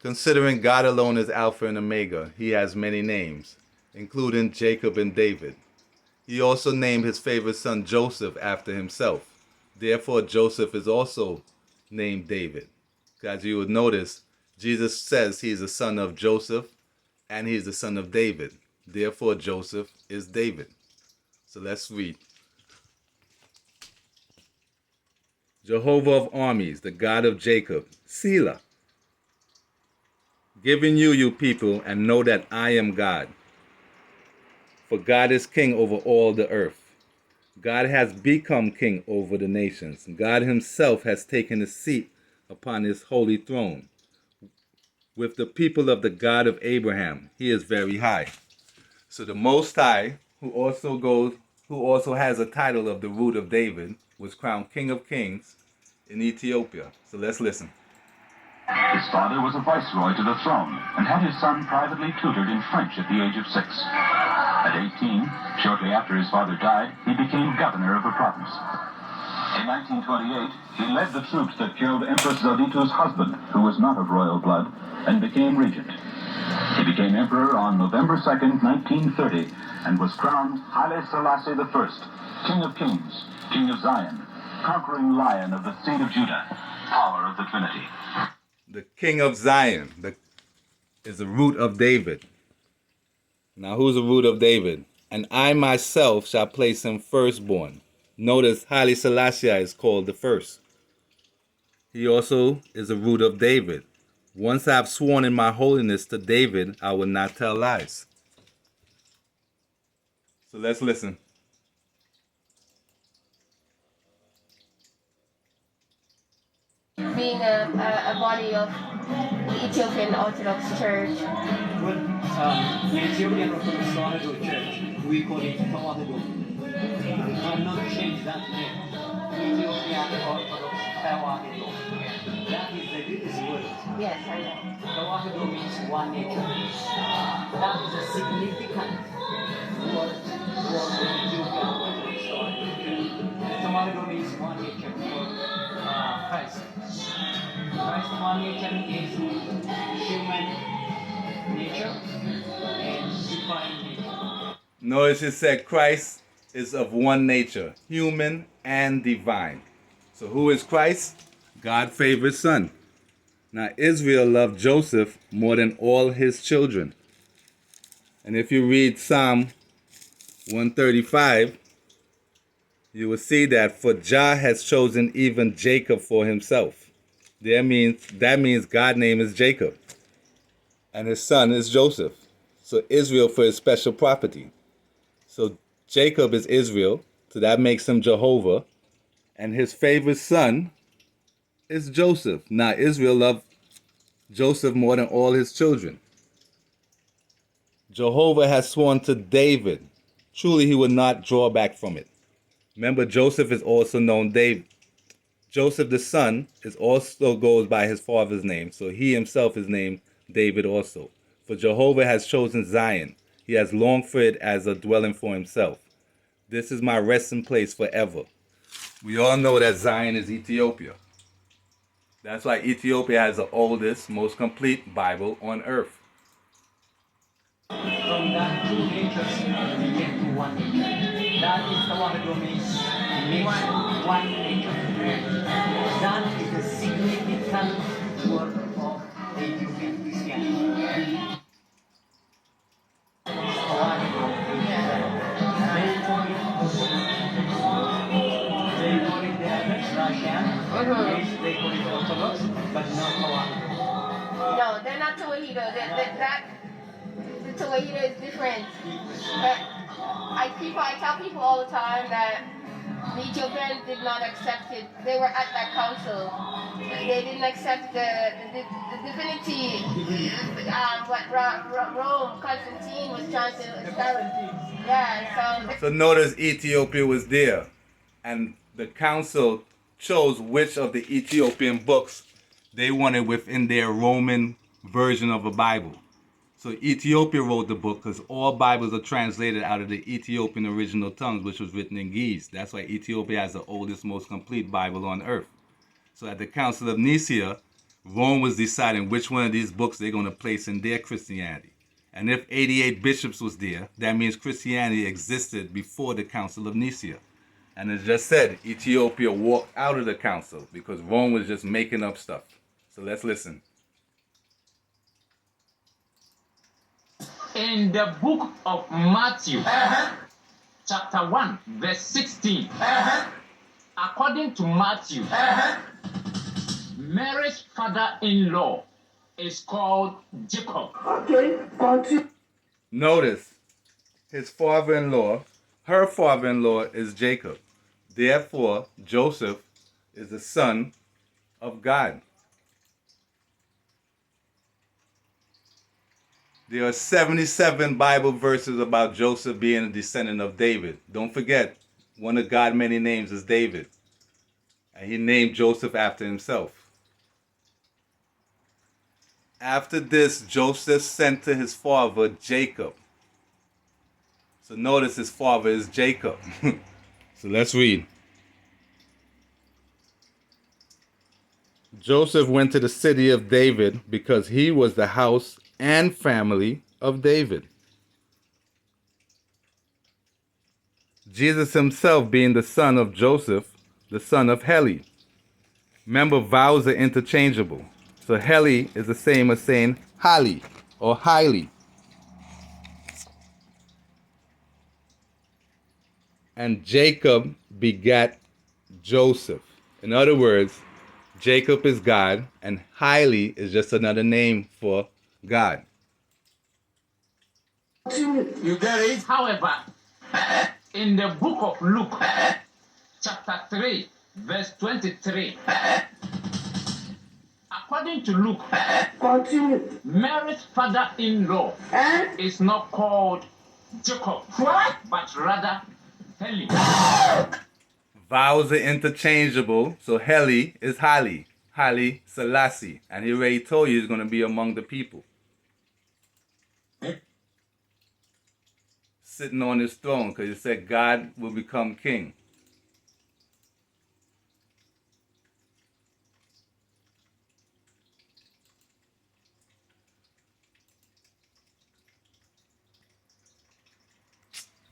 Considering God alone is Alpha and Omega, he has many names, including Jacob and David. He also named his favorite son Joseph after himself. Therefore, Joseph is also named David. As you would notice, Jesus says he is the son of Joseph and he is the son of David. Therefore, Joseph is David. So let's read. Jehovah of armies, the God of Jacob, Selah. Giving you, you people, and know that I am God. For God is king over all the earth. God has become king over the nations. God himself has taken a seat upon his holy throne. With the people of the God of Abraham, he is very high. So the Most High, who also has a title of the root of David, was crowned King of Kings in Ethiopia. So let's listen. His father was a viceroy to the throne and had his son privately tutored in French at the age of 6. At 18, shortly after his father died, he became governor of a province. In 1928, he led the troops that killed Empress Zaldito's husband, who was not of royal blood, and became regent. He became emperor on November 2nd, 1930, and was crowned Haile Selassie I, King of Kings, King of Zion, conquering lion of the seed of Judah, power of the Trinity. The King of Zion is the root of David. Now, who's the root of David? And I myself shall place him firstborn. Notice Haile Selassie is called the first. He also is the root of David. Once I have sworn in my holiness to David, I will not tell lies. So let's listen. Being a body of the Ethiopian Orthodox Church. Well, the Ethiopian Orthodox Church, we call it Tawahedo. We cannot change that name. Ethiopian Orthodox Tawahedo. That is the Greek word. Yes, I know. Tawahedo means one nature. That is a significant word for the Ethiopian Orthodox Church. Tawahedo means one nature for Christ. Christ one nature is human nature and divine nature. Notice it said Christ is of one nature, human and divine. So who is Christ? God's favorite son. Now Israel loved Joseph more than all his children. And if you read Psalm 135, you will see that for Jah has chosen even Jacob for himself. That means God's name is Jacob. And his son is Joseph. So Israel for his special property. So Jacob is Israel. So that makes him Jehovah. And his favorite son is Joseph. Now Israel loved Joseph more than all his children. Jehovah has sworn to David. Truly he will not draw back from it. Remember, Joseph is also known David. Joseph the son also goes by his father's name. So he himself is named David also. For Jehovah has chosen Zion. He has longed for it as a dwelling for himself. This is my resting place forever. We all know that Zion is Ethiopia. That's why Ethiopia has the oldest, most complete Bible on earth. From that two natures, we get to one nature. That is the one means nature, one nature. That is the significant word of the Ethiopian Christianity. They call it the Russian, they call it Orthodox, but not Tawahedo. No, they're not Tawahedo. The Tawahedo is different. But I tell people all the time that the Ethiopians did not accept it. They were at that council. They didn't accept the divinity. What Rome, Constantine was trying to establish. Yeah, So notice Ethiopia was there. And the council chose which of the Ethiopian books they wanted within their Roman version of a Bible. So Ethiopia wrote the book because all Bibles are translated out of the Ethiopian original tongues, which was written in Ge'ez. That's why Ethiopia has the oldest, most complete Bible on earth. So at the Council of Nicaea, Rome was deciding which one of these books they're going to place in their Christianity. And if 88 bishops was there, that means Christianity existed before the Council of Nicaea. And it just said Ethiopia walked out of the council because Rome was just making up stuff. So let's listen. In the book of Matthew, chapter 1, verse 16, according to Matthew, Mary's father-in-law is called Jacob. Notice, his father-in-law, her father-in-law is Jacob. Therefore, Joseph is the son of God. There are 77 Bible verses about Joseph being a descendant of David. Don't forget, one of God's many names is David. And he named Joseph after himself. After this, Joseph sent to his father Jacob. So notice his father is Jacob. So let's read. Joseph went to the city of David because he was the house and family of David. Jesus himself being the son of Joseph, the son of Heli. Remember, vowels are interchangeable. So Heli is the same as saying Hali or highly. And Jacob begat Joseph. In other words, Jacob is God and highly is just another name for God. You get it? However, in the book of Luke, chapter 3, verse 23, according to Luke, Mary's father-in-law is not called Jacob, but rather Heli. Vowels are interchangeable, so Heli is Haile, Haile Selassie, and he already told you he's going to be among the people, sitting on his throne, because he said God will become king.